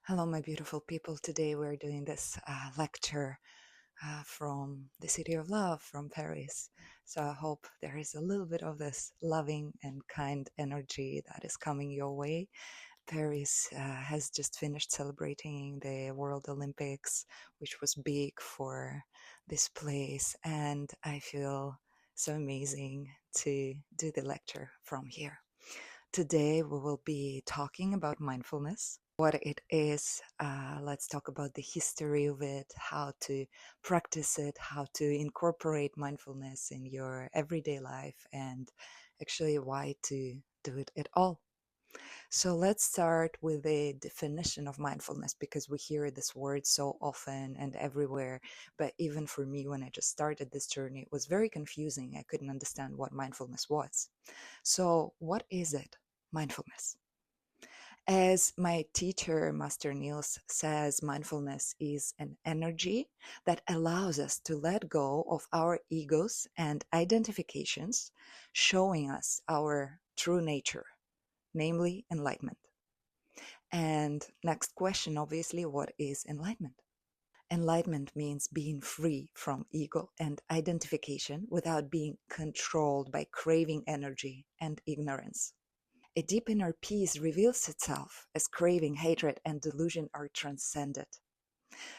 Hello, my beautiful people. Today we're doing this lecture from the City of Love, from Paris. So I hope there is a little bit of this loving and kind energy that is coming your way. Paris has just finished celebrating the World Olympics, which was big for this place, and I feel so amazing to do the lecture from here. Today, we will be talking about mindfulness, what it is. Let's talk about the history of it, how to practice it, how to incorporate mindfulness in your everyday life, and actually why to do it at all. So let's start with the definition of mindfulness because we hear this word so often and everywhere. But even for me, when I just started this journey, it was very confusing. I couldn't understand what mindfulness was. So, what is it? Mindfulness. As my teacher, Master Niels, says, mindfulness is an energy that allows us to let go of our egos and identifications, showing us our true nature, namely enlightenment. And next question, obviously, what is enlightenment? Enlightenment means being free from ego and identification without being controlled by craving energy and ignorance. A deep inner peace reveals itself as craving, hatred, and delusion are transcended.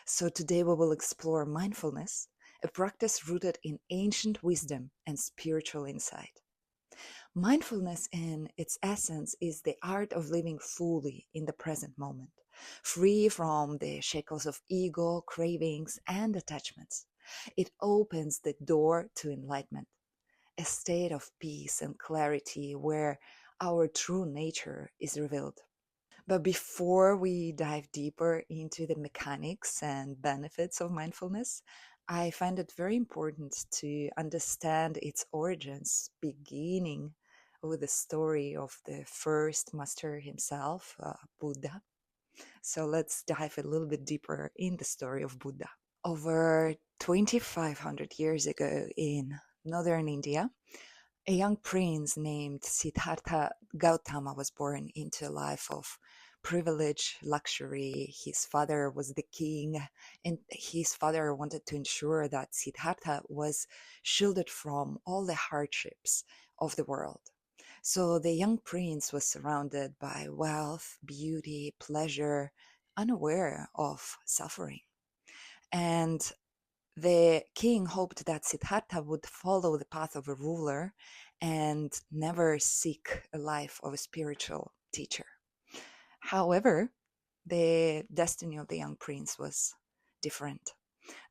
So today we will explore mindfulness, a practice rooted in ancient wisdom and spiritual insight. Mindfulness, in its essence, is the art of living fully in the present moment, free from the shackles of ego, cravings, and attachments. It opens the door to enlightenment, a state of peace and clarity where our true nature is revealed. But before we dive deeper into the mechanics and benefits of mindfulness, I find it very important to understand its origins, beginning with the story of the first master himself, Buddha. So let's dive a little bit deeper in the story of Buddha. Over 2,500 years ago in northern India, a young prince named Siddhartha Gautama was born into a life of privilege, luxury. His father was the king, and his father wanted to ensure that Siddhartha was shielded from all the hardships of the world. So the young prince was surrounded by wealth, beauty, pleasure, unaware of suffering. And the king hoped that Siddhartha would follow the path of a ruler and never seek a life of a spiritual teacher. However, the destiny of the young prince was different.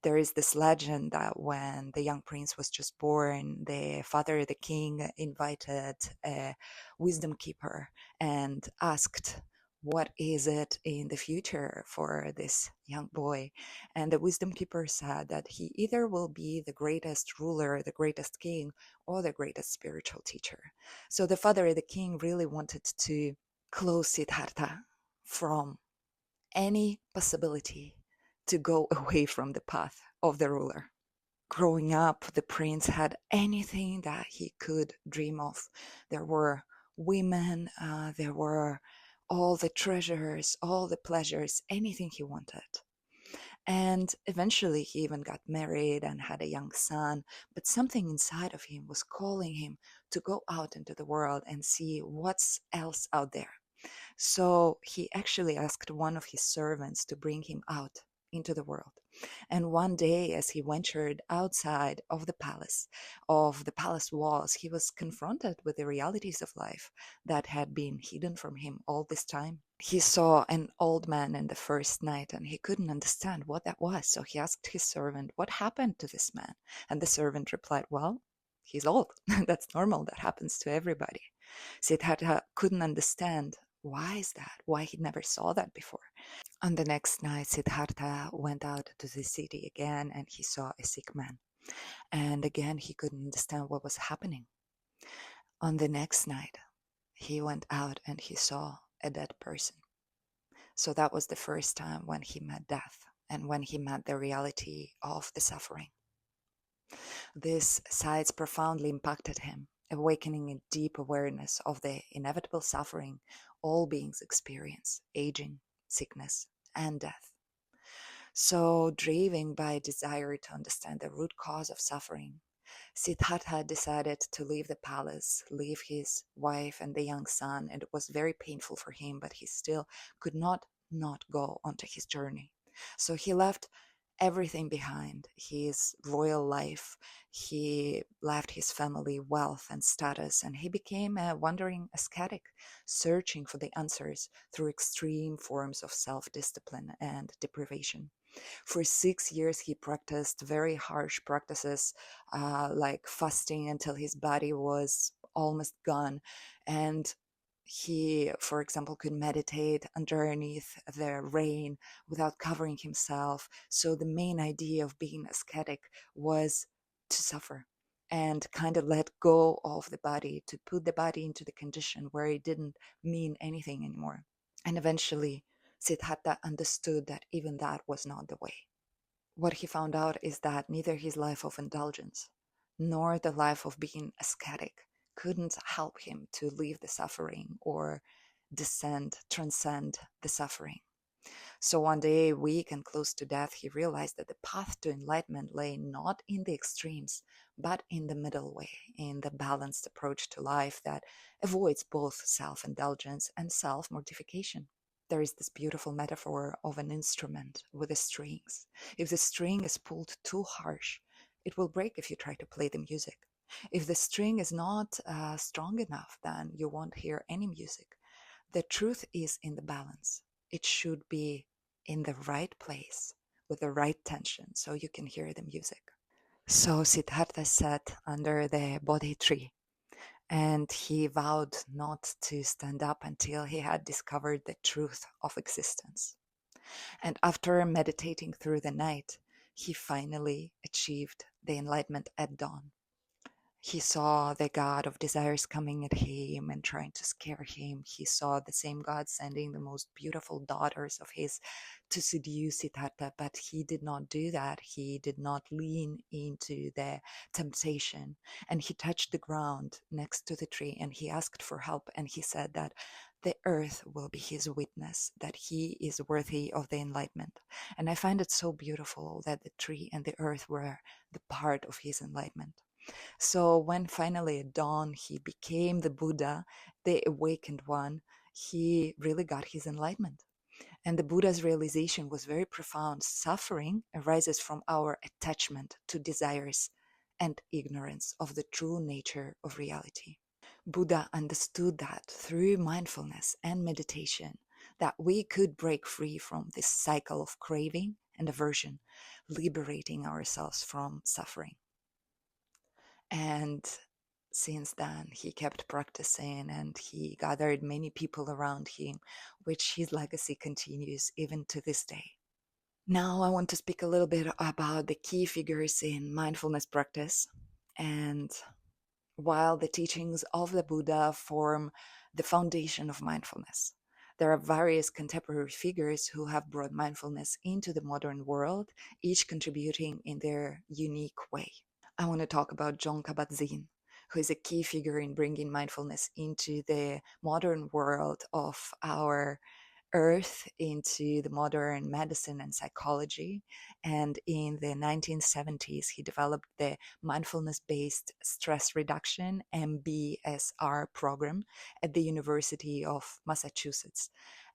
There is this legend that when the young prince was just born, the father, the king, invited a wisdom keeper and asked, what is it in the future for this young boy? And the wisdom keeper said that he either will be the greatest ruler, the greatest king, or the greatest spiritual teacher. So the father, the king, really wanted to close Siddhartha from any possibility to go away from the path of the ruler. Growing up, the prince had anything that he could dream of. There were women, there were all the treasures, all the pleasures, anything he wanted. And eventually he even got married and had a young son, but something inside of him was calling him to go out into the world and see what's else out there. So he actually asked one of his servants to bring him out into the world. And one day, as he ventured outside of the palace walls, he was confronted with the realities of life that had been hidden from him all this time. He saw an old man in the first night and he couldn't understand what that was. So he asked his servant, what happened to this man? And the servant replied, well, he's old. That's normal. That happens to everybody. Siddhartha couldn't understand why is that? Why he never saw that before? On the next night, Siddhartha went out to the city again and he saw a sick man. And again, he couldn't understand what was happening. On the next night, he went out and he saw a dead person. So that was the first time when he met death and when he met the reality of the suffering. These sights profoundly impacted him, awakening a deep awareness of the inevitable suffering all beings experience, aging, sickness, and death. So, driven by a desire to understand the root cause of suffering, Siddhartha decided to leave the palace, leave his wife and the young son, and it was very painful for him, but he still could not go onto his journey. So he left everything behind, his royal life, he left his family, wealth, and status, and he became a wandering ascetic, searching for the answers through extreme forms of self discipline and deprivation. For 6 years, he practiced very harsh practices like fasting until his body was almost gone. And he, for example, could meditate underneath the rain without covering himself. So the main idea of being ascetic was to suffer and kind of let go of the body, to put the body into the condition where it didn't mean anything anymore. And eventually, Siddhartha understood that even that was not the way. What he found out is that neither his life of indulgence nor the life of being ascetic couldn't help him to leave the suffering or transcend the suffering. So one day, weak and close to death, he realized that the path to enlightenment lay not in the extremes, but in the middle way, in the balanced approach to life that avoids both self indulgence and self mortification. There is this beautiful metaphor of an instrument with the strings. If the string is pulled too harsh, it will break if you try to play the music. If the string is not strong enough, then you won't hear any music. The truth is in the balance. It should be in the right place with the right tension so you can hear the music. So Siddhartha sat under the Bodhi tree and he vowed not to stand up until he had discovered the truth of existence. And after meditating through the night, he finally achieved the enlightenment at dawn. He saw the god of desires coming at him and trying to scare him. He saw the same god sending the most beautiful daughters of his to seduce Siddhartha, but he did not do that. He did not lean into the temptation. And he touched the ground next to the tree and he asked for help. And he said that the earth will be his witness, that he is worthy of the enlightenment. And I find it so beautiful that the tree and the earth were the part of his enlightenment. So when finally at dawn he became the Buddha, the awakened one, he really got his enlightenment. And the Buddha's realization was very profound. Suffering arises from our attachment to desires and ignorance of the true nature of reality. Buddha understood that through mindfulness and meditation, that we could break free from this cycle of craving and aversion, liberating ourselves from suffering. And since then, he kept practicing and he gathered many people around him, which his legacy continues even to this day. Now, I want to speak a little bit about the key figures in mindfulness practice. And while the teachings of the Buddha form the foundation of mindfulness, there are various contemporary figures who have brought mindfulness into the modern world, each contributing in their unique way. I want to talk about Jon Kabat-Zinn, who is a key figure in bringing mindfulness into the modern world of our earth, into the modern medicine and psychology. And in the 1970s, he developed the mindfulness-based stress reduction MBSR program at the University of Massachusetts.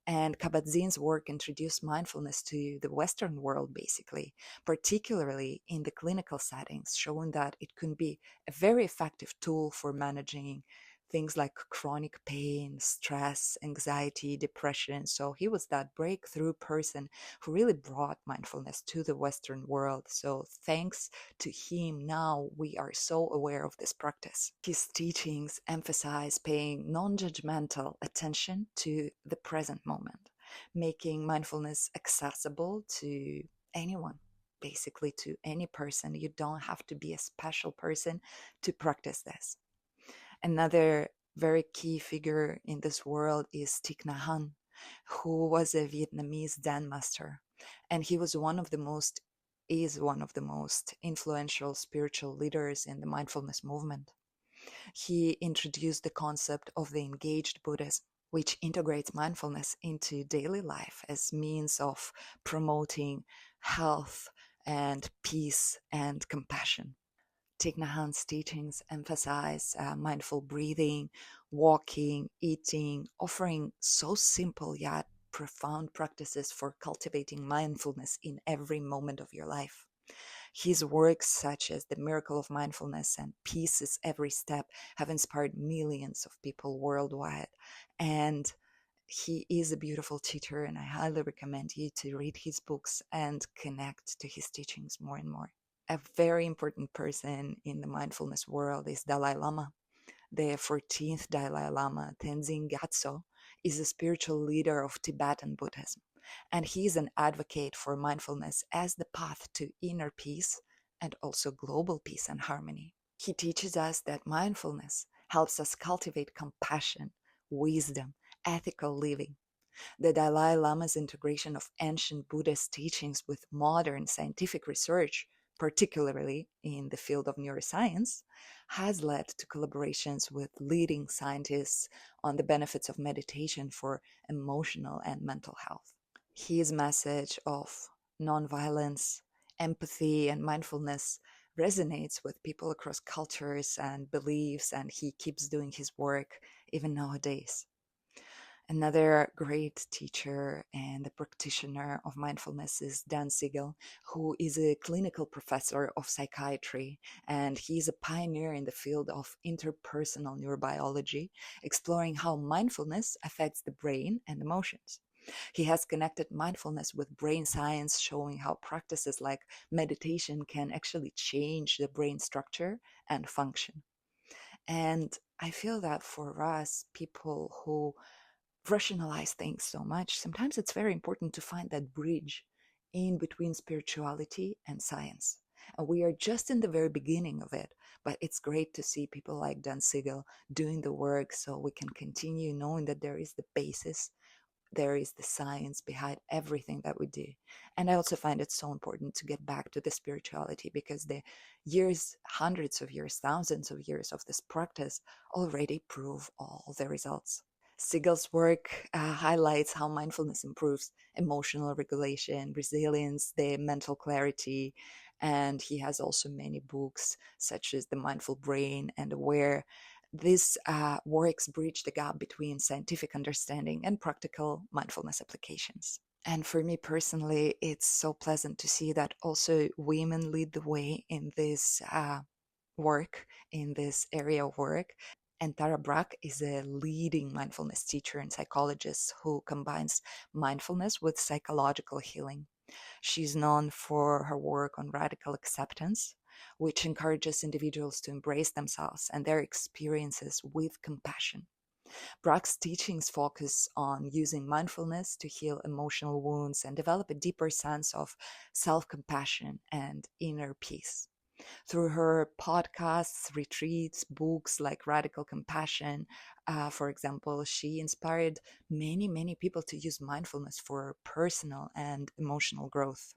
And Kabat-Zinn's work introduced mindfulness to the Western world, basically, particularly in the clinical settings, showing that it can be a very effective tool for managing things like chronic pain, stress, anxiety, depression. So he was that breakthrough person who really brought mindfulness to the Western world. So thanks to him, now we are so aware of this practice. His teachings emphasize paying non-judgmental attention to the present moment, making mindfulness accessible to anyone. Basically, to any person. You don't have to be a special person to practice this. Another very key figure in this world is Thich Nhat Hanh, who was a Vietnamese Zen master, and he was is one of the most influential spiritual leaders in the mindfulness movement. He introduced the concept of the engaged Buddhism, which integrates mindfulness into daily life as means of promoting health and peace and compassion. Thich Nhat Hanh's teachings emphasize mindful breathing, walking, eating, offering so simple yet profound practices for cultivating mindfulness in every moment of your life. His works, such as The Miracle of Mindfulness and Peace is Every Step, have inspired millions of people worldwide. And he is a beautiful teacher, and I highly recommend you to read his books and connect to his teachings more and more. A very important person in the mindfulness world is Dalai Lama. The 14th Dalai Lama, Tenzin Gyatso, is a spiritual leader of Tibetan Buddhism, and he is an advocate for mindfulness as the path to inner peace and also global peace and harmony. He teaches us that mindfulness helps us cultivate compassion, wisdom, ethical living. The Dalai Lama's integration of ancient Buddhist teachings with modern scientific research, particularly in the field of neuroscience, has led to collaborations with leading scientists on the benefits of meditation for emotional and mental health. His message of nonviolence, empathy, and mindfulness resonates with people across cultures and beliefs, and he keeps doing his work even nowadays. Another great teacher and a practitioner of mindfulness is Dan Siegel, who is a clinical professor of psychiatry, and he's a pioneer in the field of interpersonal neurobiology, exploring how mindfulness affects the brain and emotions. He has connected mindfulness with brain science, showing how practices like meditation can actually change the brain structure and function. And I feel that for us, people who rationalize things so much, sometimes it's very important to find that bridge in between spirituality and science. And we are just in the very beginning of it, but it's great to see people like Dan Siegel doing the work so we can continue knowing that there is the basis, there is the science behind everything that we do. And I also find it so important to get back to the spirituality because the years, hundreds of years, thousands of years of this practice already prove all the results. Siegel's work highlights how mindfulness improves emotional regulation, resilience, the mental clarity, and he has also many books such as The Mindful Brain and Aware. These works bridge the gap between scientific understanding and practical mindfulness applications. And for me personally, it's so pleasant to see that also women lead the way in this work, in this area of work. And Tara Brach is a leading mindfulness teacher and psychologist who combines mindfulness with psychological healing. She's known for her work on radical acceptance, which encourages individuals to embrace themselves and their experiences with compassion. Brach's teachings focus on using mindfulness to heal emotional wounds and develop a deeper sense of self compassion and inner peace. Through her podcasts, retreats, books like Radical Compassion, for example, she inspired many people to use mindfulness for personal and emotional growth.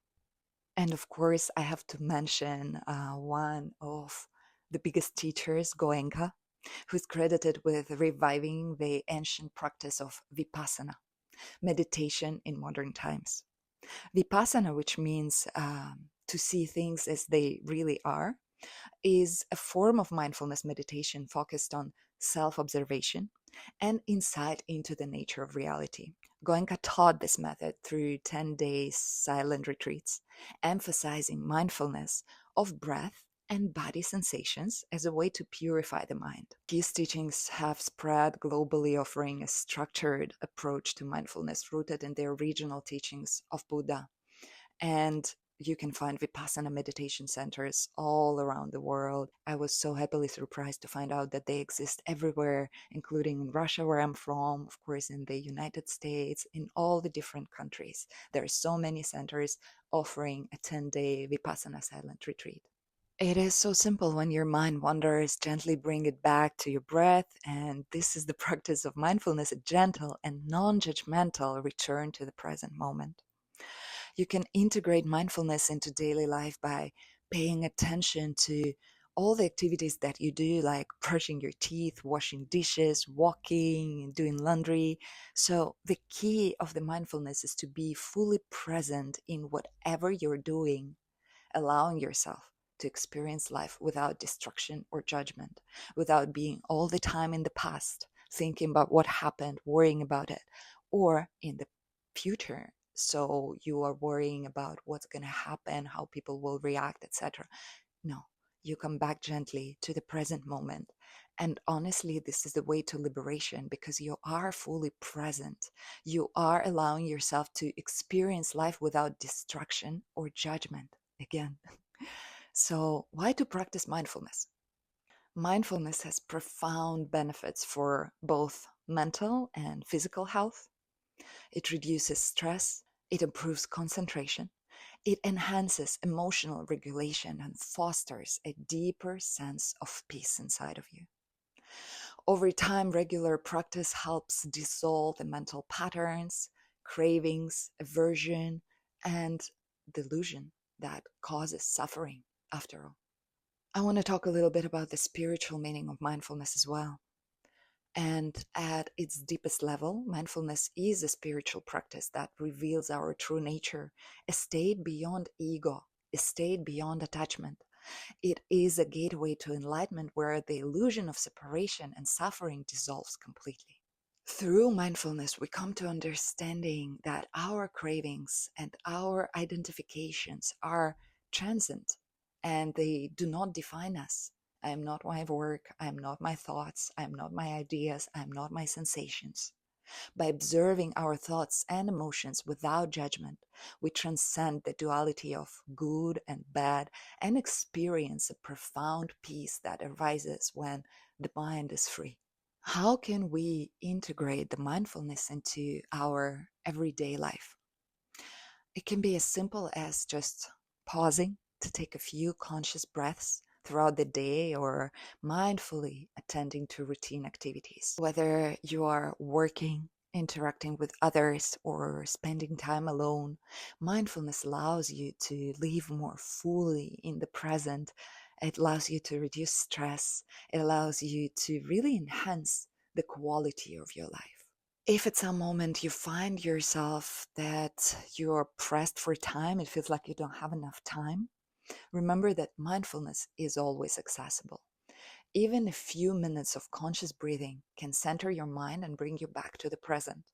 And of course, I have to mention one of the biggest teachers, Goenka, who's credited with reviving the ancient practice of vipassana, meditation in modern times. Vipassana, which means to see things as they really are, is a form of mindfulness meditation focused on self observation and insight into the nature of reality. Goenka taught this method through 10 days silent retreats, emphasizing mindfulness of breath and body sensations as a way to purify the mind. His teachings have spread globally, offering a structured approach to mindfulness rooted in the original teachings of Buddha. And you can find Vipassana meditation centers all around the world. I was so happily surprised to find out that they exist everywhere, including in Russia, where I'm from, of course, in the United States, in all the different countries. There are so many centers offering a 10-day Vipassana silent retreat. It is so simple. When your mind wanders, gently bring it back to your breath. And this is the practice of mindfulness, a gentle and non judgmental return to the present moment. You can integrate mindfulness into daily life by paying attention to all the activities that you do, like brushing your teeth, washing dishes, walking, doing laundry. So the key of the mindfulness is to be fully present in whatever you're doing, allowing yourself to experience life without distraction or judgment, without being all the time in the past, thinking about what happened, worrying about it, or in the future. So you are worrying about what's going to happen, how people will react, etc. No, you come back gently to the present moment. And honestly, this is the way to liberation because you are fully present. You are allowing yourself to experience life without distraction or judgment. Again. So, why to practice mindfulness? Mindfulness has profound benefits for both mental and physical health. It reduces stress, it improves concentration, it enhances emotional regulation and fosters a deeper sense of peace inside of you. Over time, regular practice helps dissolve the mental patterns, cravings, aversion, and delusion that causes suffering, after all. I want to talk a little bit about the spiritual meaning of mindfulness as well. And at its deepest level, mindfulness is a spiritual practice that reveals our true nature, a state beyond ego, a state beyond attachment. It is a gateway to enlightenment where the illusion of separation and suffering dissolves completely. Through mindfulness, we come to understanding that our cravings and our identifications are transient and they do not define us. I am not my work, I am not my thoughts, I am not my ideas, I am not my sensations. By observing our thoughts and emotions without judgment, we transcend the duality of good and bad and experience a profound peace that arises when the mind is free. How can we integrate the mindfulness into our everyday life? It can be as simple as just pausing to take a few conscious breaths throughout the day or mindfully attending to routine activities. Whether you are working, interacting with others, or spending time alone, mindfulness allows you to live more fully in the present. It allows you to reduce stress. It allows you to really enhance the quality of your life. If at some moment you find yourself that you're pressed for time, it feels like you don't have enough time, remember that mindfulness is always accessible. Even a few minutes of conscious breathing can center your mind and bring you back to the present.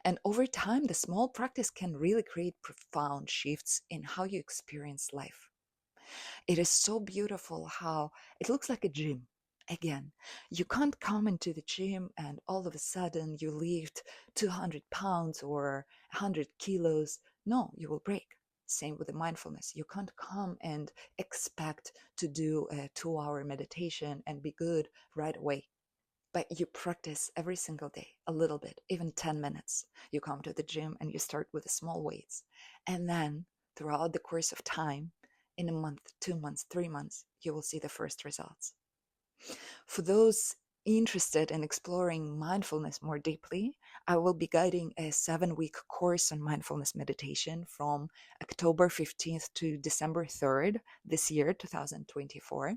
And over time, the small practice can really create profound shifts in how you experience life. It is so beautiful how it looks like a gym. Again, you can't come into the gym and all of a sudden you lift 200 pounds or 100 kilos. No, you will break. Same with the mindfulness. You can't come and expect to do a 2-hour meditation and be good right away. But you practice every single day, a little bit, even 10 minutes. You come to the gym and you start with the small weights. And then throughout the course of time, in a month, 2 months, 3 months, you will see the first results. For those interested in exploring mindfulness more deeply, I will be guiding a 7-week course on mindfulness meditation from October 15th to December 3rd this year, 2024.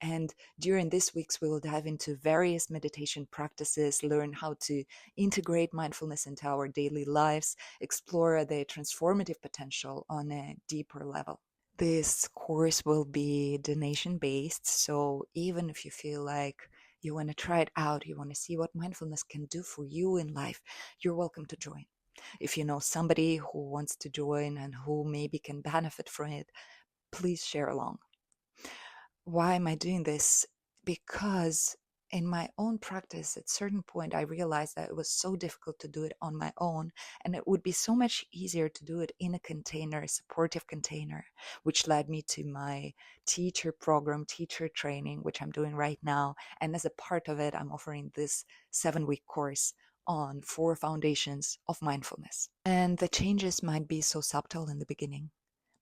And during these weeks, we will dive into various meditation practices, learn how to integrate mindfulness into our daily lives, explore the transformative potential on a deeper level. This course will be donation based, so even if you feel like you want to try it out, you want to see what mindfulness can do for you in life, you're welcome to join. If you know somebody who wants to join and who maybe can benefit from it, please share along. Why am I doing this? Because in my own practice, at a certain point, I realized that it was so difficult to do it on my own, and it would be so much easier to do it in a container, a supportive container, which led me to my teacher program, teacher training, which I'm doing right now. And as a part of it, I'm offering this 7-week course on 4 foundations of mindfulness. And the changes might be so subtle in the beginning,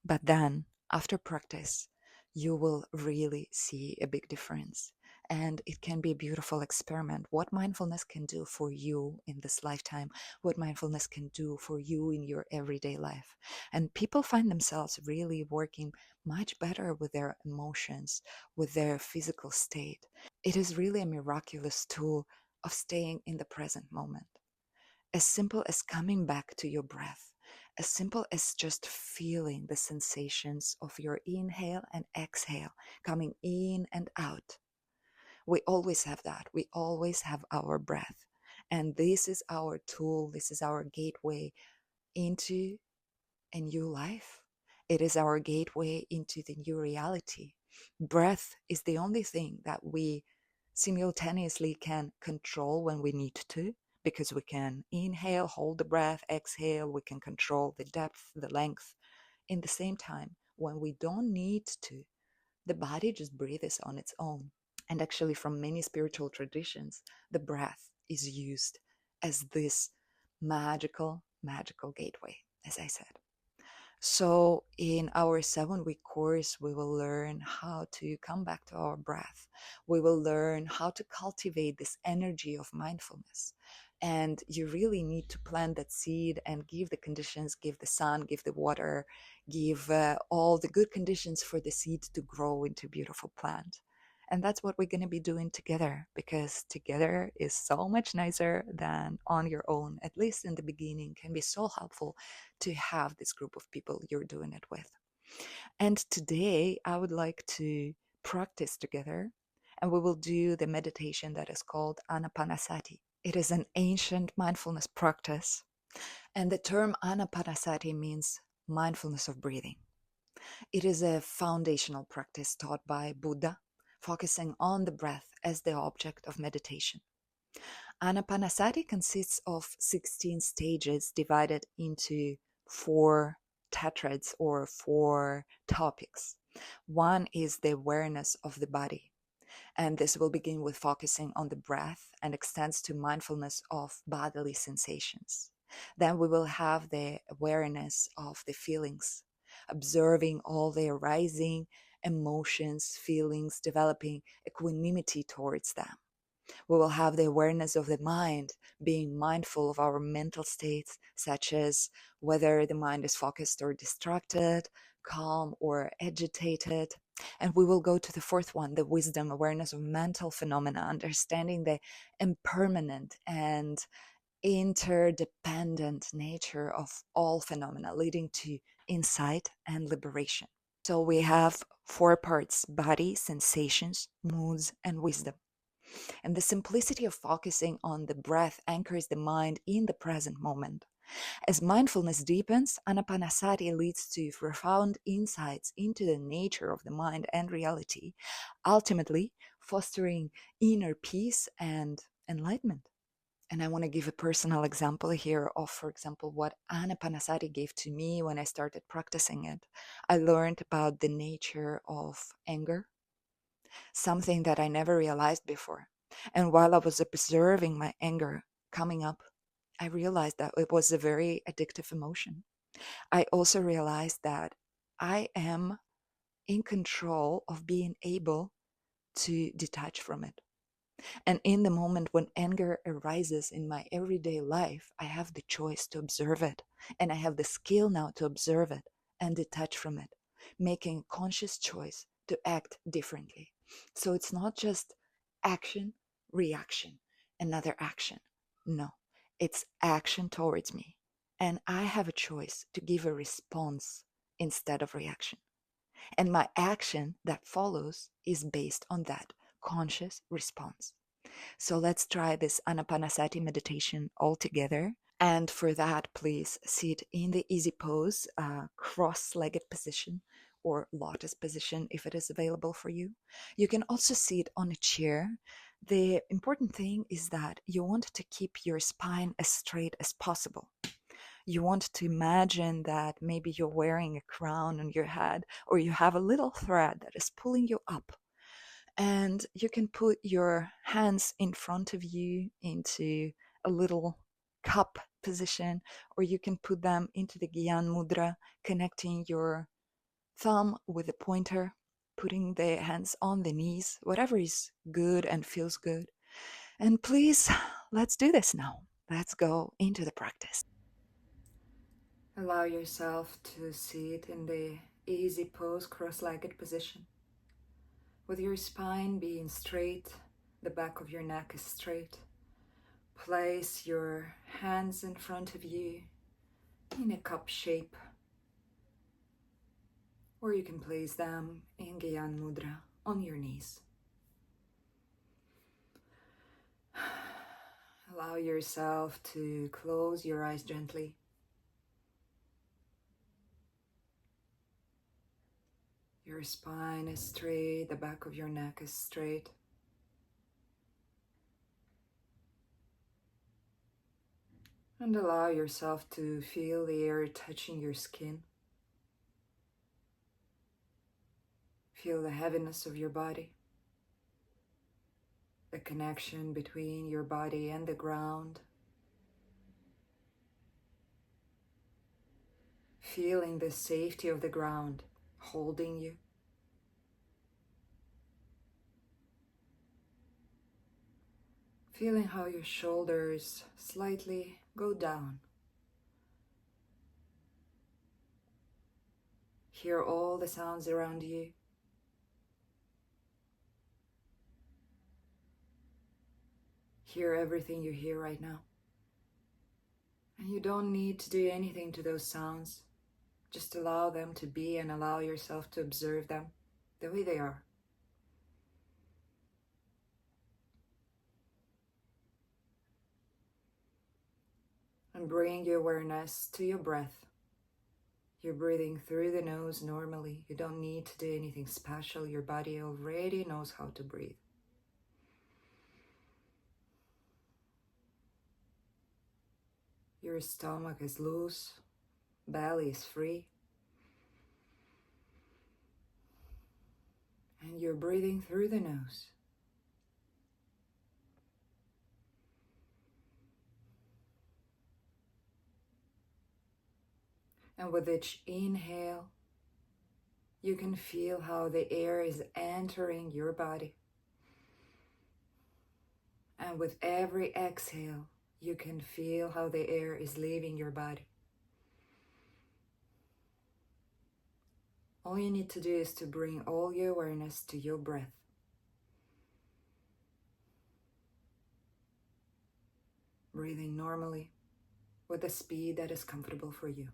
but then after practice, you will really see a big difference. And it can be a beautiful experiment. What mindfulness can do for you in this lifetime, what mindfulness can do for you in your everyday life. And people find themselves really working much better with their emotions, with their physical state. It is really a miraculous tool of staying in the present moment. As simple as coming back to your breath, as simple as just feeling the sensations of your inhale and exhale coming in and out. We always have that. We always have our breath. And this is our tool, this is our gateway into a new life. It is our gateway into the new reality. Breath is the only thing that we simultaneously can control when we need to, because we can inhale, hold the breath, exhale, we can control the depth, the length. In the same time, when we don't need to, the body just breathes on its own. And actually, from many spiritual traditions, the breath is used as this magical gateway, as I said. So, in our 7-week course, we will learn how to come back to our breath. We will learn how to cultivate this energy of mindfulness. And you really need to plant that seed and give the conditions, give the sun, give the water, give all the good conditions for the seed to grow into a beautiful plant. And that's what we're going to be doing together, because together is so much nicer than on your own. At least in the beginning, can be so helpful to have this group of people you're doing it with. And today, I would like to practice together, and we will do the meditation that is called Anapanasati. It is an ancient mindfulness practice, and the term Anapanasati means mindfulness of breathing. It is a foundational practice taught by Buddha, focusing on the breath as the object of meditation. Anapanasati consists of 16 stages divided into 4 tetrads or 4 topics. One is the awareness of the body, and this will begin with focusing on the breath and extends to mindfulness of bodily sensations. Then we will have the awareness of the feelings, observing all the arising emotions, feelings, developing equanimity towards them. We will have the awareness of the mind, being mindful of our mental states, such as whether the mind is focused or distracted, calm or agitated. And we will go to the 4th one, the wisdom, awareness of mental phenomena, understanding the impermanent and interdependent nature of all phenomena, leading to insight and liberation. So we have 4 parts: body, sensations, moods, and wisdom. And the simplicity of focusing on the breath anchors the mind in the present moment. As mindfulness deepens, Anapanasati leads to profound insights into the nature of the mind and reality, ultimately fostering inner peace and enlightenment. And I want to give a personal example here of, for example, what Anapanasati gave to me when I started practicing it. I learned about the nature of anger, something that I never realized before. And while I was observing my anger coming up, I realized that it was a very addictive emotion. I also realized that I am in control of being able to detach from it. And in the moment when anger arises in my everyday life, I have the choice to observe it. And I have the skill now to observe it and detach from it, making a conscious choice to act differently. So it's not just action, reaction, another action. No, it's action towards me. And I have a choice to give a response instead of reaction. And my action that follows is based on that conscious response. So let's try this Anapanasati meditation all together. And for that, please sit in the easy pose, cross-legged position or lotus position if it is available for you. You can also sit on a chair. The important thing is that you want to keep your spine as straight as possible. You want to imagine that maybe you're wearing a crown on your head, or you have a little thread that is pulling you up. And you can put your hands in front of you into a little cup position, or you can put them into the Gyan Mudra, connecting your thumb with the pointer. putting the hands on the knees, whatever is good and feels good. And please, let's do this now. Let's go into the practice. Allow yourself to sit in the easy pose, cross-legged position, with your spine being straight, the back of your neck is straight. Place your hands in front of you in a cup shape, or you can place them in Gyan Mudra on your knees. Allow yourself to close your eyes gently. Your spine is straight, the back of your neck is straight. And allow yourself to feel the air touching your skin. Feel the heaviness of your body, the connection between your body and the ground. Feeling the safety of the ground holding you. Feeling how your shoulders slightly go down. Hear all the sounds around you. Hear everything you hear right now. And you don't need to do anything to those sounds. Just allow them to be and allow yourself to observe them the way they are. And bring your awareness to your breath. You're breathing through the nose normally. You don't need to do anything special. Your body already knows how to breathe. Your stomach is loose, belly is free. And you're breathing through the nose. And with each inhale, you can feel how the air is entering your body. And with every exhale, you can feel how the air is leaving your body. All you need to do is to bring all your awareness to your breath. Breathing normally with a speed that is comfortable for you.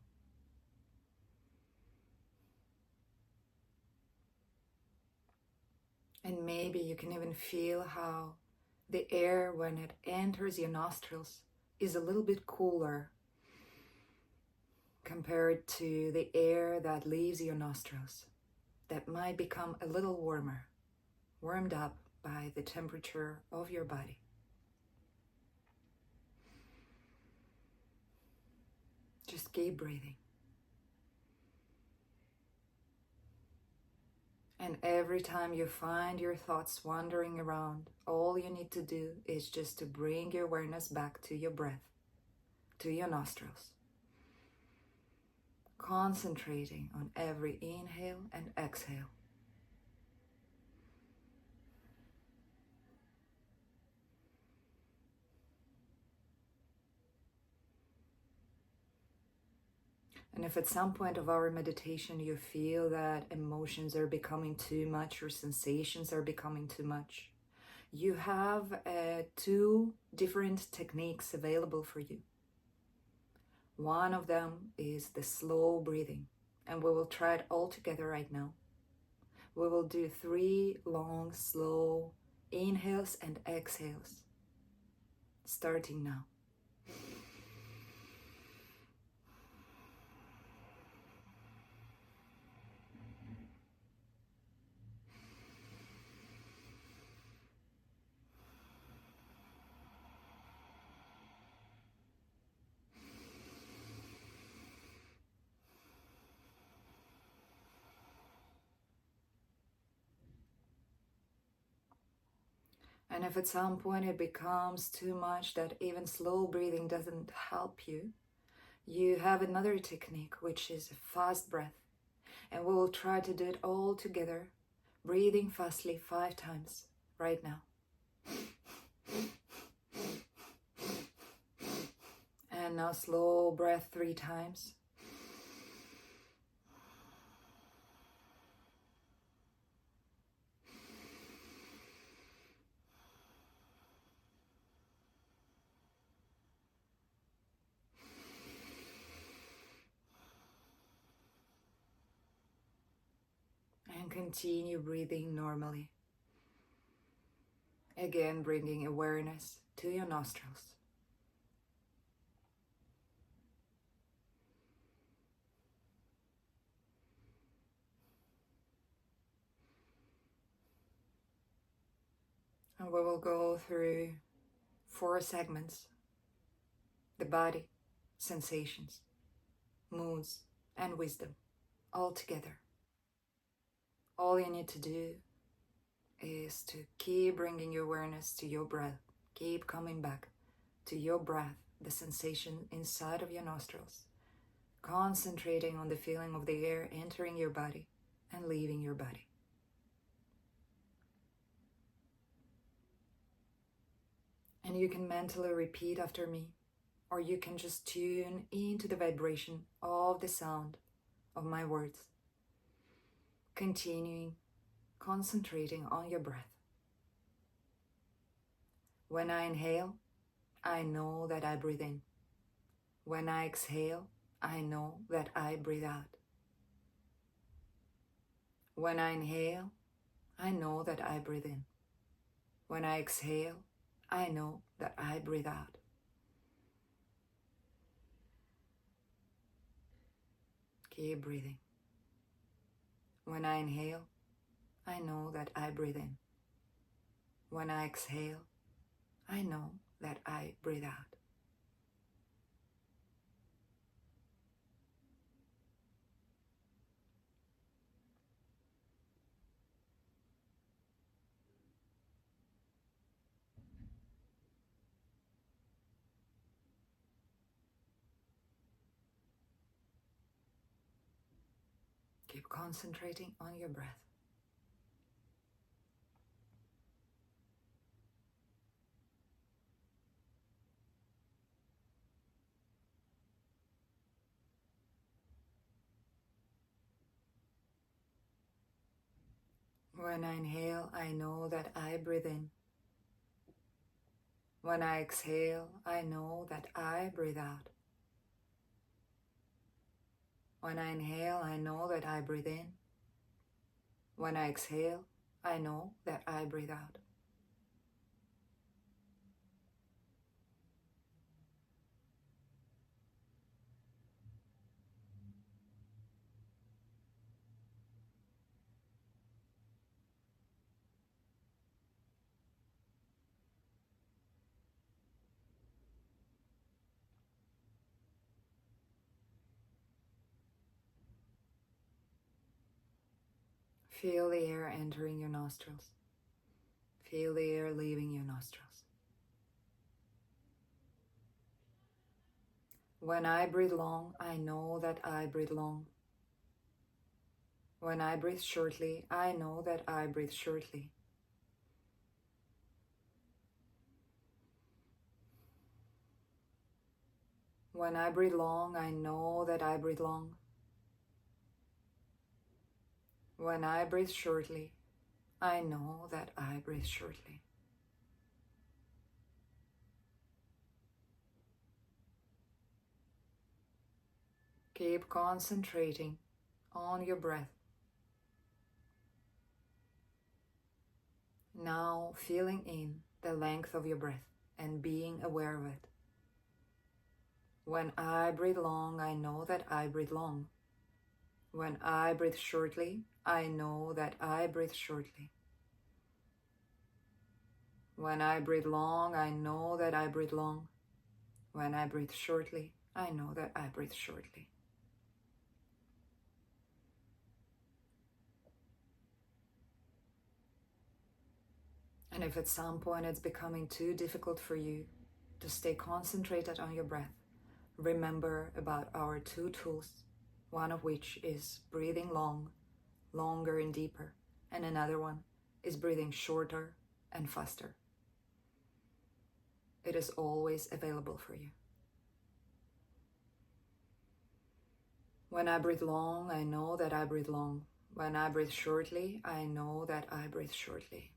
And maybe you can even feel how the air, when it enters your nostrils, is a little bit cooler compared to the air that leaves your nostrils, that might become a little warmer, warmed up by the temperature of your body. Just keep breathing. And every time you find your thoughts wandering around, all you need to do is just to bring your awareness back to your breath, to your nostrils. Concentrating on every inhale and exhale. And if at some point of our meditation you feel that emotions are becoming too much or sensations are becoming too much, you have two different techniques available for you. One of them is the slow breathing, and we will try it all together right now. We will do 3 long, slow inhales and exhales, starting now. And if at some point it becomes too much that even slow breathing doesn't help you, you have another technique, which is a fast breath. And we will try to do it all together breathing fastly 5 times right now. And now slow breath 3 times. And continue breathing normally. Again, bringing awareness to your nostrils. And we will go through 4 segments: the body, sensations, moods, and wisdom, all together. All you need to do is to keep bringing your awareness to your breath. Keep coming back to your breath, the sensation inside of your nostrils, concentrating on the feeling of the air entering your body and leaving your body. And you can mentally repeat after me, or you can just tune into the vibration of the sound of my words, continuing concentrating on your breath. When I inhale, I know that I breathe in. When I exhale, I know that I breathe out. When I inhale, I know that I breathe in. When I exhale, I know that I breathe out. Keep breathing. When I inhale, I know that I breathe in. When I exhale, I know that I breathe out. Keep concentrating on your breath. When I inhale, I know that I breathe in. When I exhale, I know that I breathe out. When I inhale, I know that I breathe in. When I exhale, I know that I breathe out. Feel the air entering your nostrils. Feel the air leaving your nostrils. When I breathe long, I know that I breathe long. When I breathe shortly, I know that I breathe shortly. When I breathe long, I know that I breathe long. When I breathe shortly, I know that I breathe shortly. Keep concentrating on your breath. Now feeling in the length of your breath and being aware of it. When I breathe long, I know that I breathe long. When I breathe shortly, I know that I breathe shortly. When I breathe long, I know that I breathe long. When I breathe shortly, I know that I breathe shortly. And if at some point it's becoming too difficult for you to stay concentrated on your breath, remember about our 2 tools, one of which is breathing long, longer and deeper, and another one is breathing shorter and faster. It is always available for you. When I breathe long, I know that I breathe long. When I breathe shortly, I know that I breathe shortly.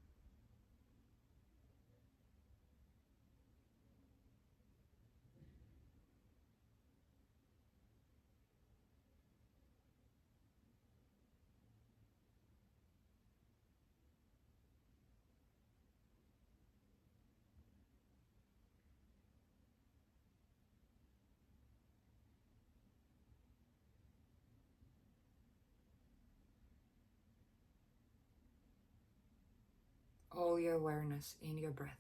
All your awareness in your breath.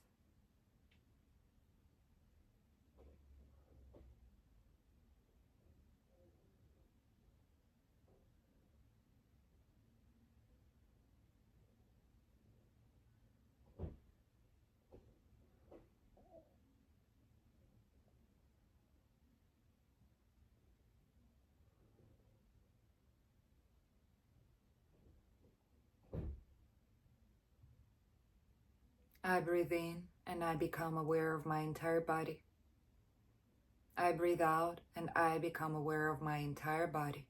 I breathe in and I become aware of my entire body. I breathe out and I become aware of my entire body.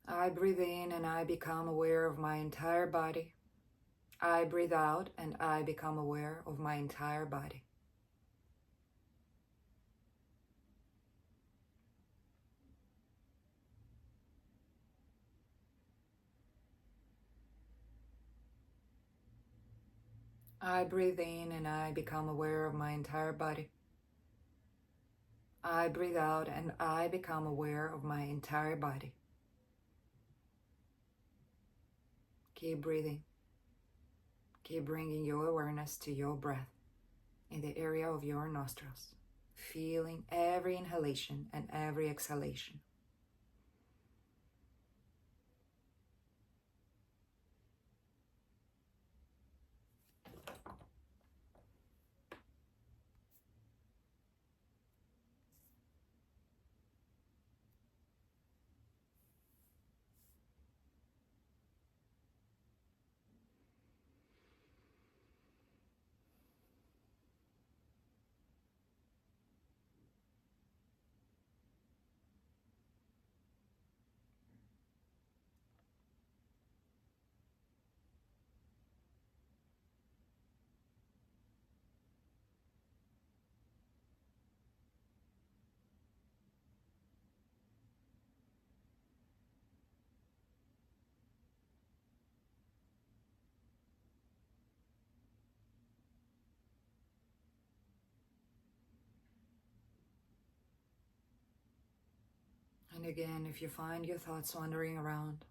I breathe in and I become aware of my entire body. I breathe out and I become aware of my entire body. I breathe in and I become aware of my entire body. I breathe out and I become aware of my entire body. Keep breathing. Keep bringing your awareness to your breath in the area of your nostrils, feeling every inhalation and every exhalation. And again, if you find your thoughts wandering around,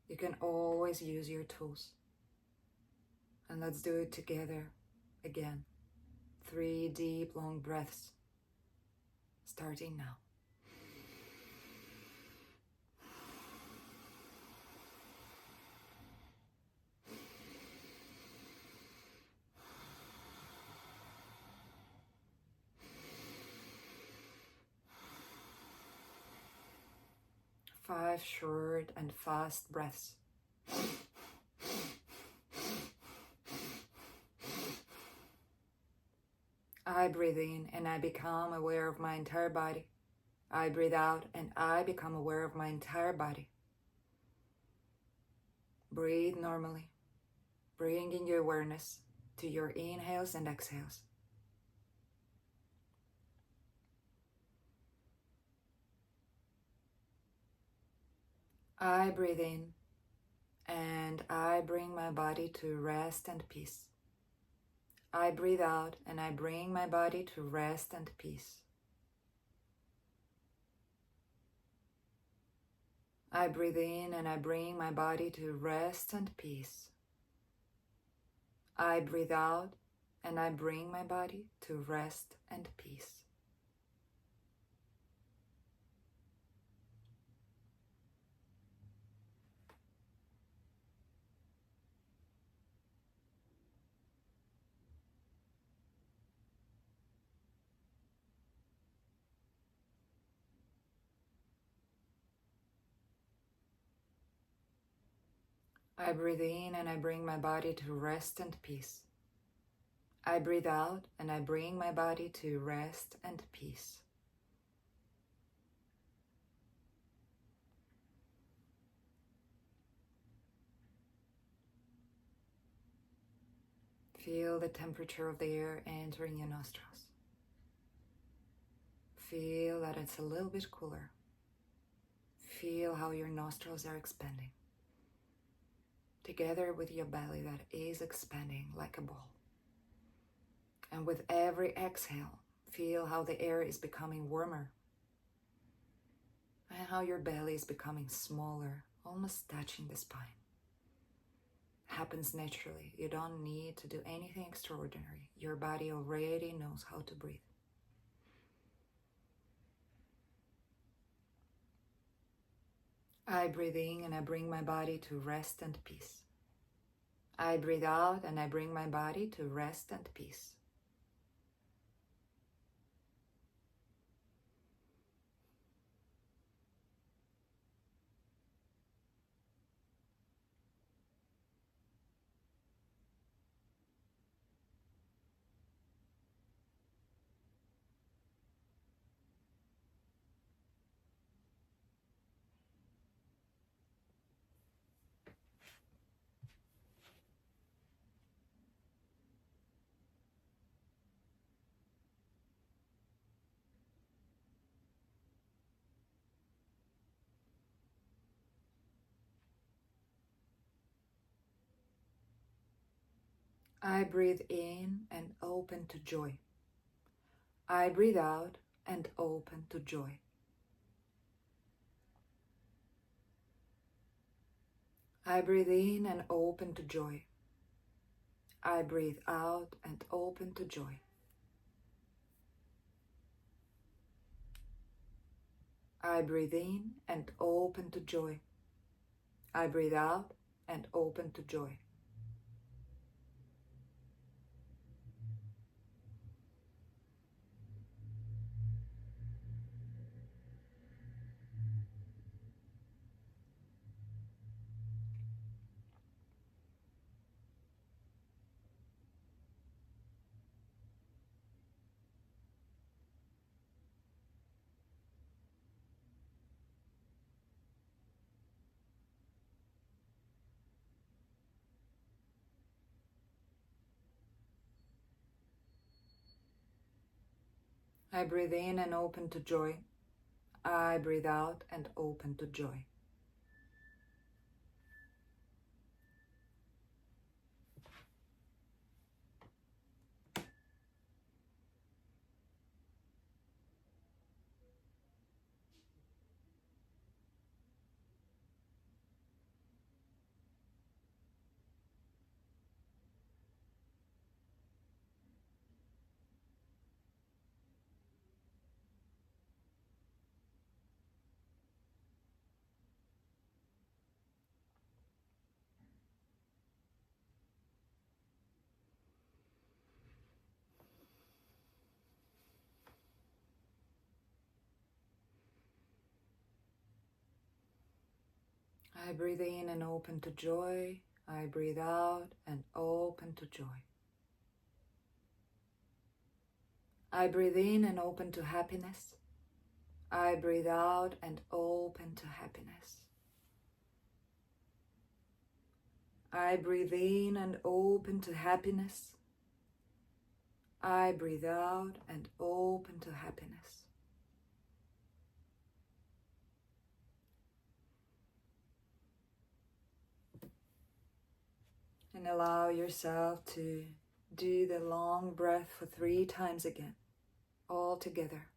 you can always use your tools. And let's do it together again. 3 deep, long breaths, starting now. Five short and fast breaths. I breathe in and I become aware of my entire body. I breathe out and I become aware of my entire body. Breathe normally, bringing your awareness to your inhales and exhales. I breathe in and I bring my body to rest and peace. I breathe out and I bring my body to rest and peace. I breathe in and I bring my body to rest and peace. I breathe out and I bring my body to rest and peace. I breathe in and I bring my body to rest and peace. I breathe out and I bring my body to rest and peace. Feel the temperature of the air entering your nostrils. Feel that it's a little bit cooler. Feel how your nostrils are expanding, together with your belly that is expanding like a ball. And with every exhale, feel how the air is becoming warmer and how your belly is becoming smaller, almost touching the spine. Happens naturally. You don't need to do anything extraordinary. Your body already knows how to breathe. I breathe in and I bring my body to rest and peace. I breathe out and I bring my body to rest and peace. I breathe in and open to joy. I breathe out and open to joy. I breathe in and open to joy. I breathe out and open to joy. I breathe in and open to joy. I breathe out and open to joy. I breathe in and open to joy. I breathe out and open to joy. I breathe in and open to joy. I breathe out and open to joy. I breathe in and open to happiness. I breathe out and open to happiness. I breathe in and open to happiness. I breathe out and open to happiness. And allow yourself to do the long breath for 3 times again, all together.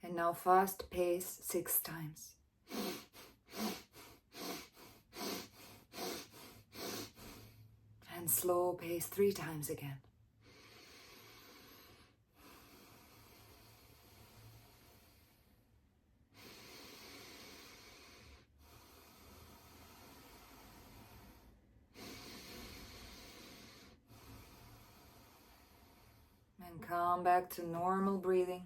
And now fast pace 6 times. And slow pace 3 times again. And come back to normal breathing.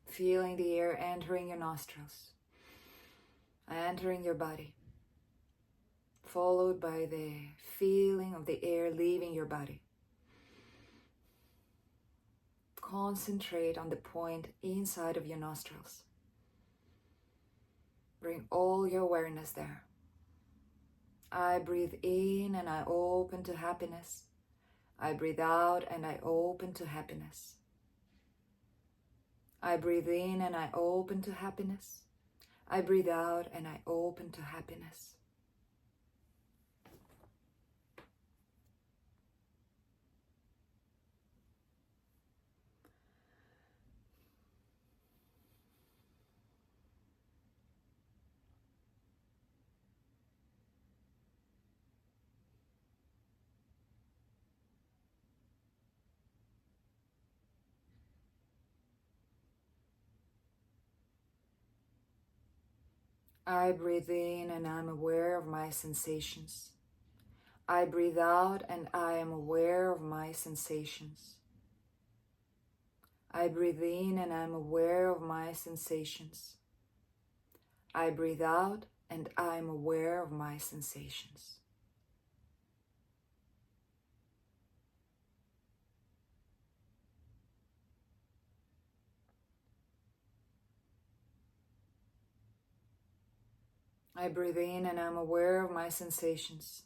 Feeling the air entering your nostrils, entering your body, followed by the feeling of the air leaving your body. Concentrate on the point inside of your nostrils. Bring all your awareness there. I breathe in and I open to happiness. I breathe out and I open to happiness. I breathe in and I open to happiness. I breathe out and I open to happiness. I breathe in and I'm aware of my sensations. I breathe out and I am aware of my sensations. I breathe in and I'm aware of my sensations. I breathe out and I'm aware of my sensations. I breathe in and I'm aware of my sensations.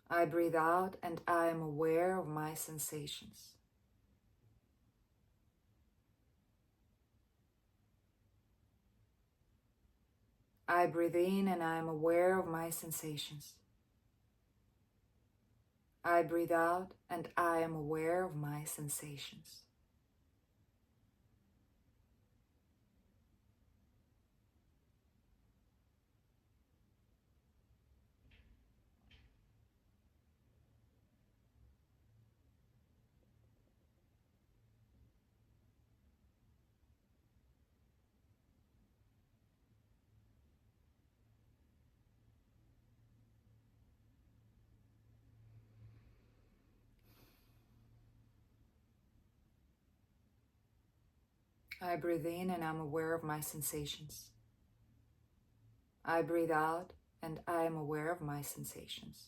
I breathe out and I am aware of my sensations. I breathe in and I am aware of my sensations. I breathe out and I am aware of my sensations. I breathe in and I'm aware of my sensations. I breathe out and I am aware of my sensations.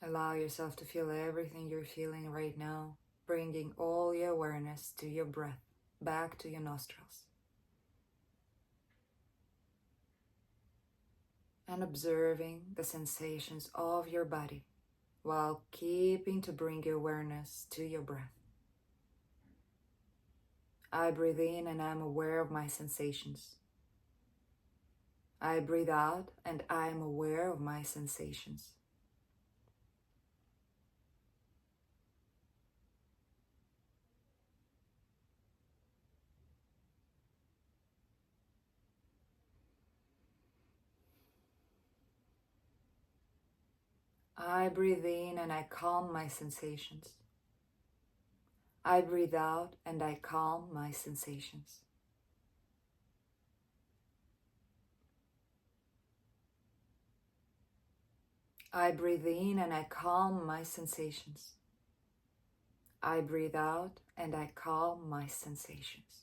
Allow yourself to feel everything you're feeling right now, bringing all your awareness to your breath, back to your nostrils. And observing the sensations of your body while keeping to bring your awareness to your breath. I breathe in and I'm aware of my sensations. I breathe out and I am aware of my sensations. I breathe in and I calm my sensations. I breathe out and I calm my sensations. I breathe in and I calm my sensations. I breathe out and I calm my sensations.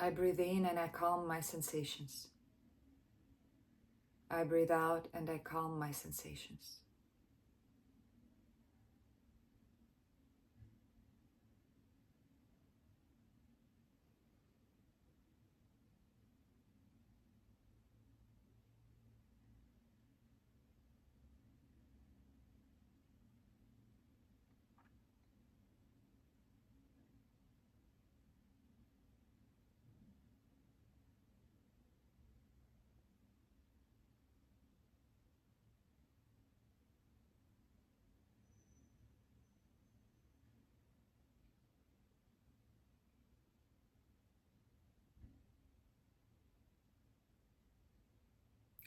I breathe in and I calm my sensations. I breathe out and I calm my sensations.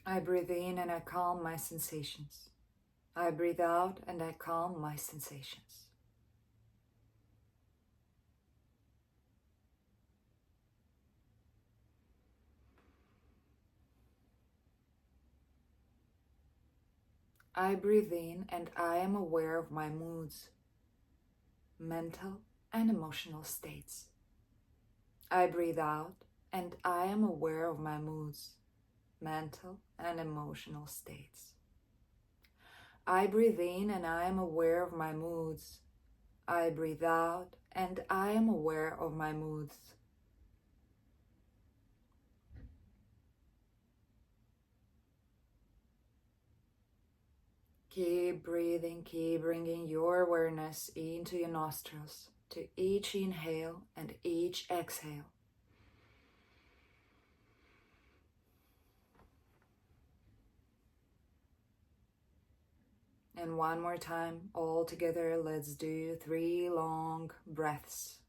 I breathe in and I calm my sensations. I breathe out and I calm my sensations. I breathe in and I am aware of my moods, mental and emotional states. I breathe out and I am aware of my moods, mental and emotional states. I breathe in and I am aware of my moods. I breathe out and I am aware of my moods. Keep breathing, keep bringing your awareness into your nostrils to each inhale and each exhale. And one more time, all together, let's do 3 long breaths,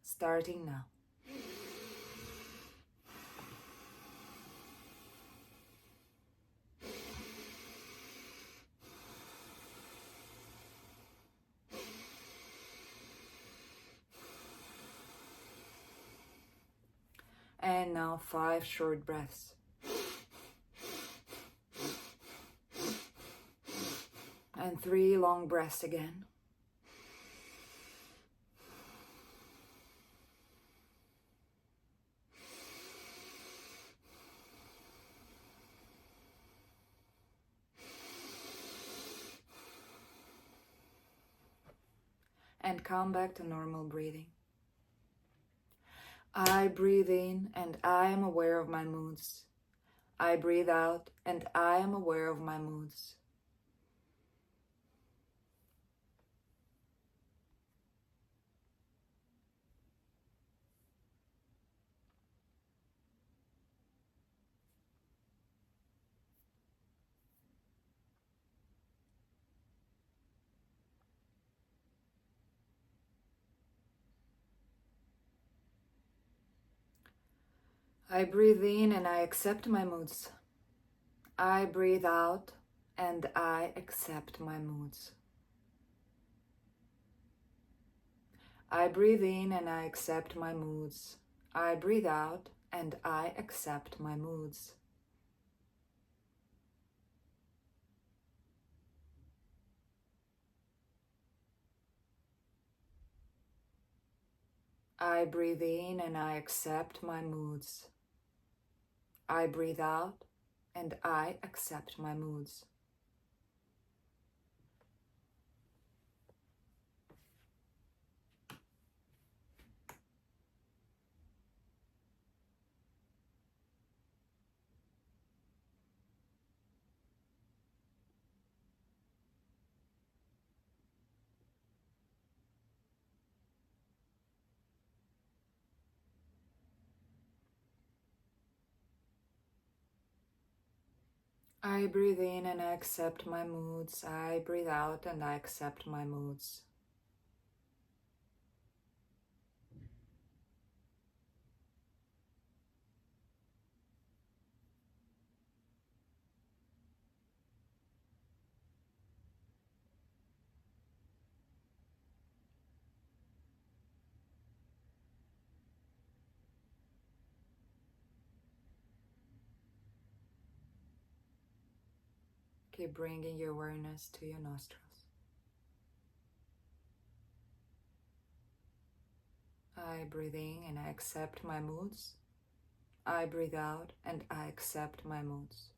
starting now. And now 5 short breaths. And 3 long breaths again. And come back to normal breathing. I breathe in and I am aware of my moods. I breathe out and I am aware of my moods. I breathe in and I accept my moods. I breathe out and I accept my moods. I breathe in and I accept my moods. I breathe out and I accept my moods. I breathe in and I accept my moods. I breathe out and I accept my moods. I breathe in and I accept my moods. I breathe out and I accept my moods. Keep bringing your awareness to your nostrils. I breathe in and I accept my moods. I breathe out and I accept my moods.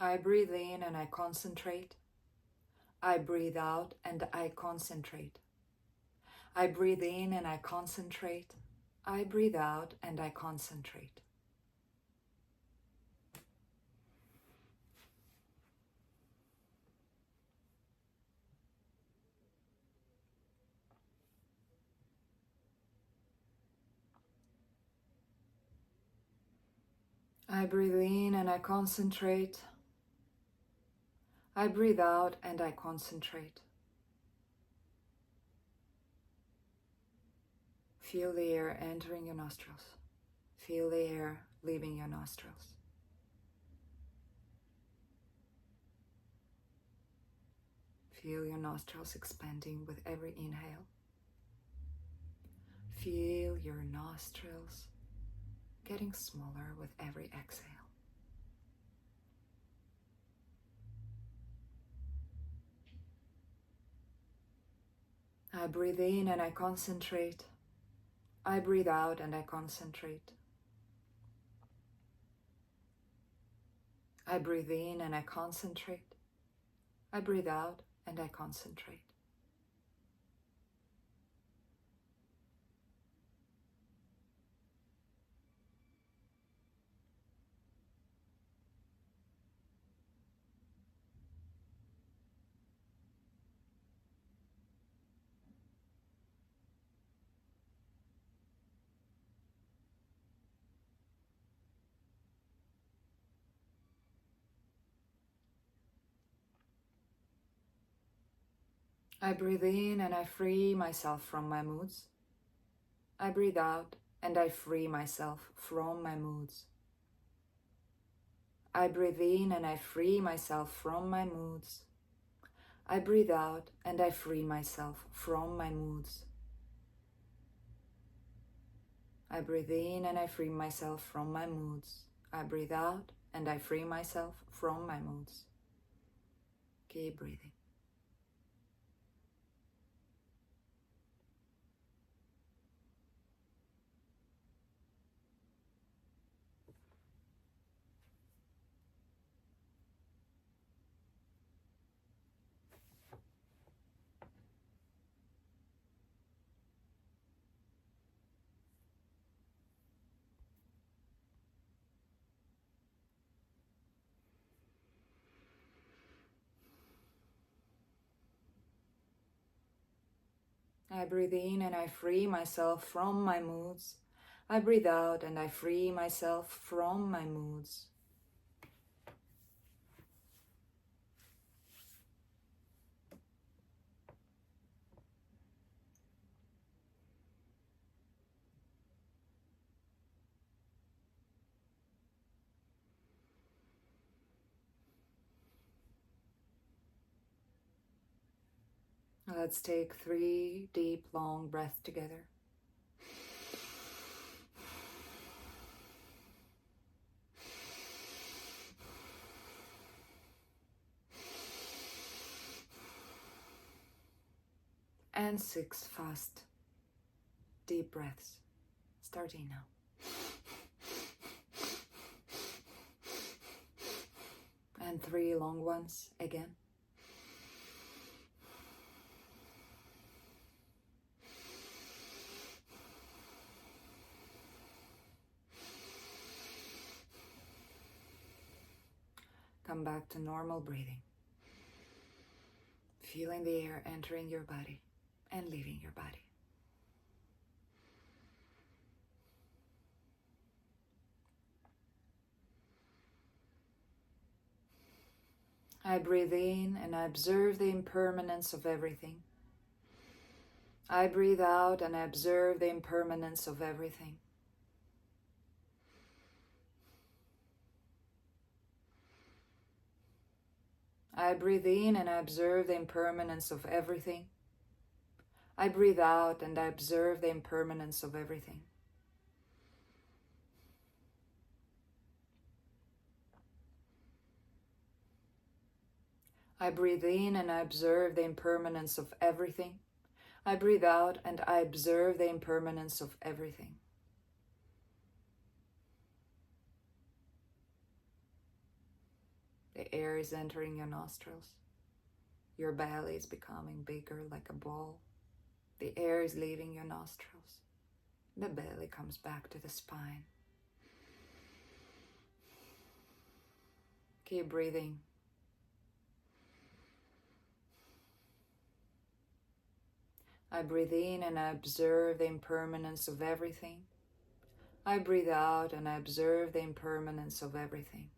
I breathe in and I concentrate. I breathe out and I concentrate. I breathe in and I concentrate. I breathe out and I concentrate. I breathe in and I concentrate. I breathe out and I concentrate. Feel the air entering your nostrils. Feel the air leaving your nostrils. Feel your nostrils expanding with every inhale. Feel your nostrils getting smaller with every exhale. I breathe in and I concentrate. I breathe out and I concentrate. I breathe in and I concentrate. I breathe out and I concentrate. I breathe in and I free myself from my moods. I breathe out and I free myself from my moods. I breathe in and I free myself from my moods. I breathe out and I free myself from my moods. I breathe in and I free myself from my moods. I breathe out and I free myself from my moods. Keep breathing. I breathe in and I free myself from my moods. I breathe out and I free myself from my moods. Let's take 3 deep, long breaths together. And 6 fast, deep breaths, starting now. And 3 long ones again. Come back to normal breathing. Feeling the air entering your body and leaving your body. I breathe in and I observe the impermanence of everything. I breathe out and I observe the impermanence of everything. I breathe in and I observe the impermanence of everything. I breathe out and I observe the impermanence of everything. I breathe in and I observe the impermanence of everything. I breathe out and I observe the impermanence of everything. The air is entering your nostrils. Your belly is becoming bigger like a ball. The air is leaving your nostrils. The belly comes back to the spine. Keep breathing. I breathe in and I observe the impermanence of everything. I breathe out and I observe the impermanence of everything.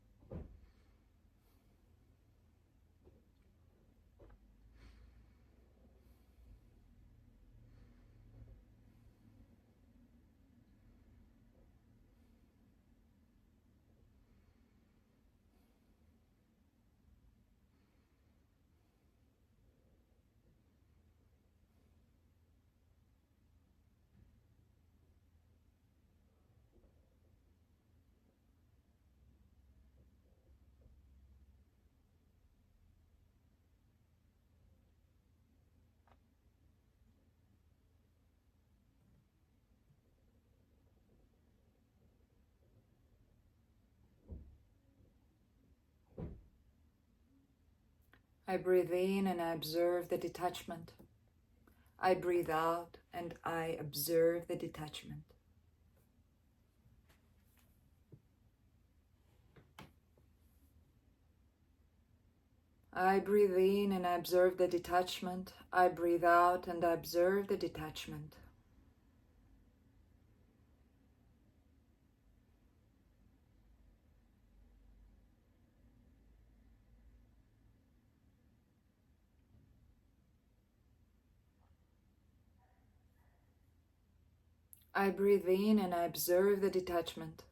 I breathe in and I observe the detachment. I breathe out and I observe the detachment. I breathe in and I observe the detachment. I breathe out and I observe the detachment. I breathe in and I observe the detachment.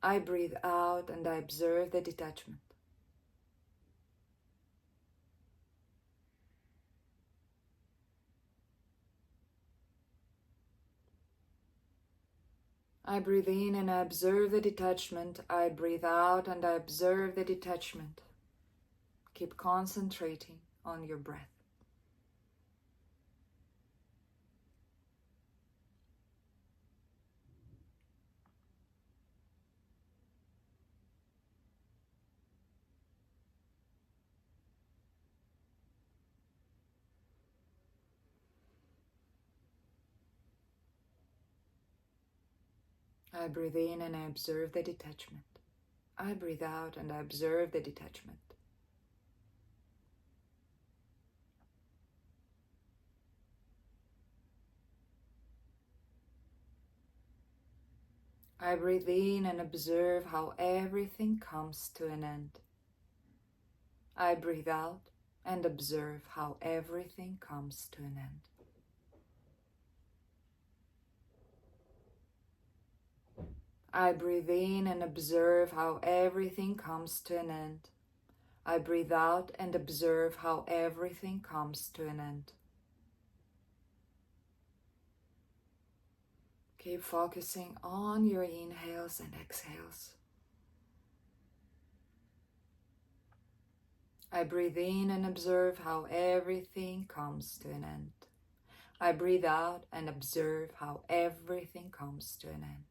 I breathe out and I observe the detachment. I breathe in and I observe the detachment. I breathe out and I observe the detachment. Keep concentrating on your breath. I breathe in and I observe the detachment. I breathe out and I observe the detachment. I breathe in and observe how everything comes to an end. I breathe out and observe how everything comes to an end. I breathe in and observe how everything comes to an end. I breathe out and observe how everything comes to an end. Keep focusing on your inhales and exhales. I breathe in and observe how everything comes to an end. I breathe out and observe how everything comes to an end.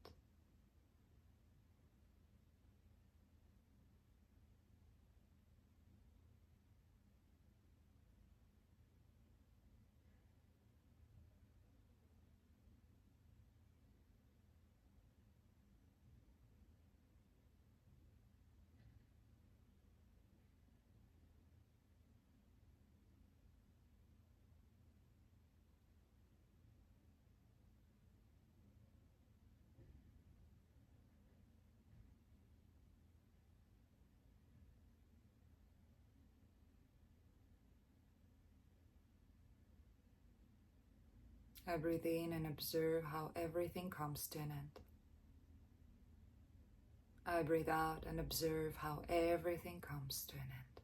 I breathe in and observe how everything comes to an end. I breathe out and observe how everything comes to an end.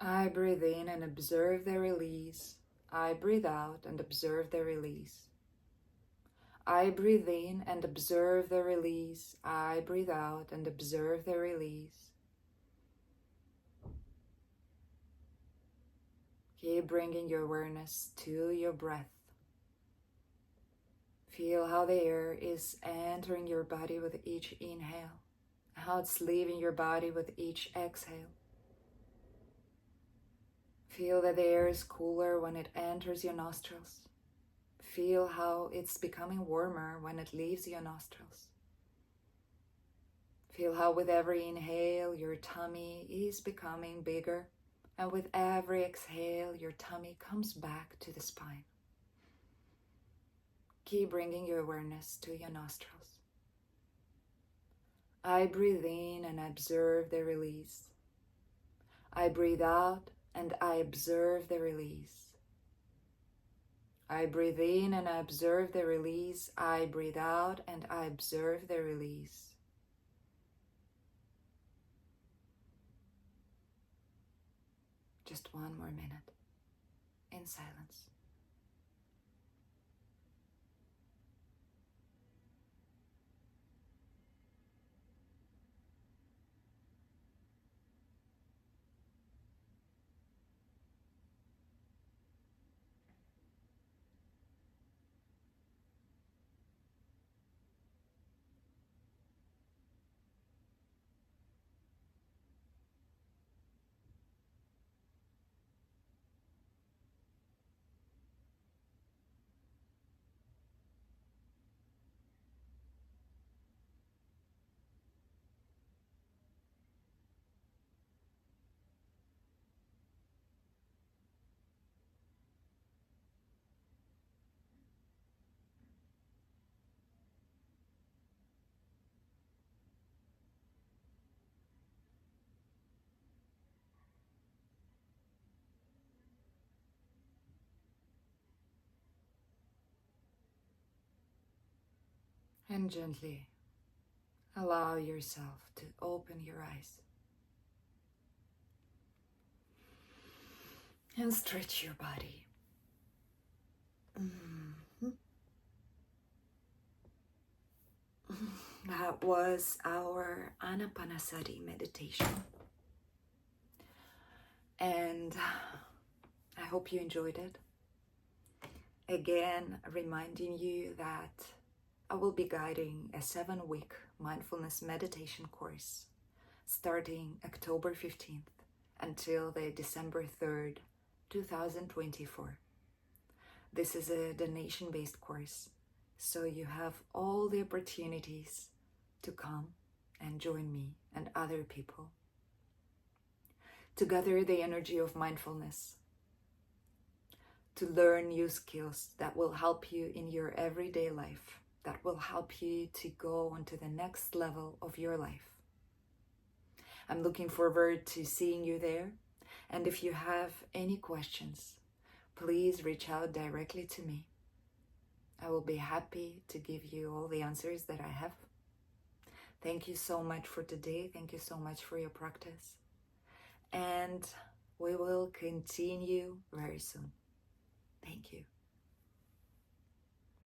I breathe in and observe the release. I breathe out and observe the release. I breathe in and observe the release. I breathe out and observe the release. Keep bringing your awareness to your breath. Feel how the air is entering your body with each inhale, how it's leaving your body with each exhale. Feel that the air is cooler when it enters your nostrils. Feel how it's becoming warmer when it leaves your nostrils. Feel how with every inhale your tummy is becoming bigger, and with every exhale your tummy comes back to the spine. Keep bringing your awareness to your nostrils. I breathe in and observe the release. I breathe out and I observe the release. I breathe in and I observe the release. I breathe out and I observe the release. Just one more minute in silence. And gently allow yourself to open your eyes and stretch your body. That was our Anapanasati meditation. And I hope you enjoyed it. Again, reminding you that I will be guiding a 7-week mindfulness meditation course starting October 15th until the December 3rd, 2024. This is a donation-based course, so you have all the opportunities to come and join me and other people to gather the energy of mindfulness, to learn new skills that will help you in your everyday life, that will help you to go on to the next level of your life. I'm looking forward to seeing you there, and if you have any questions, please reach out directly to me. I will be happy to give you all the answers that I have. Thank you so much for today. Thank you so much for your practice. And we will continue very soon. Thank you.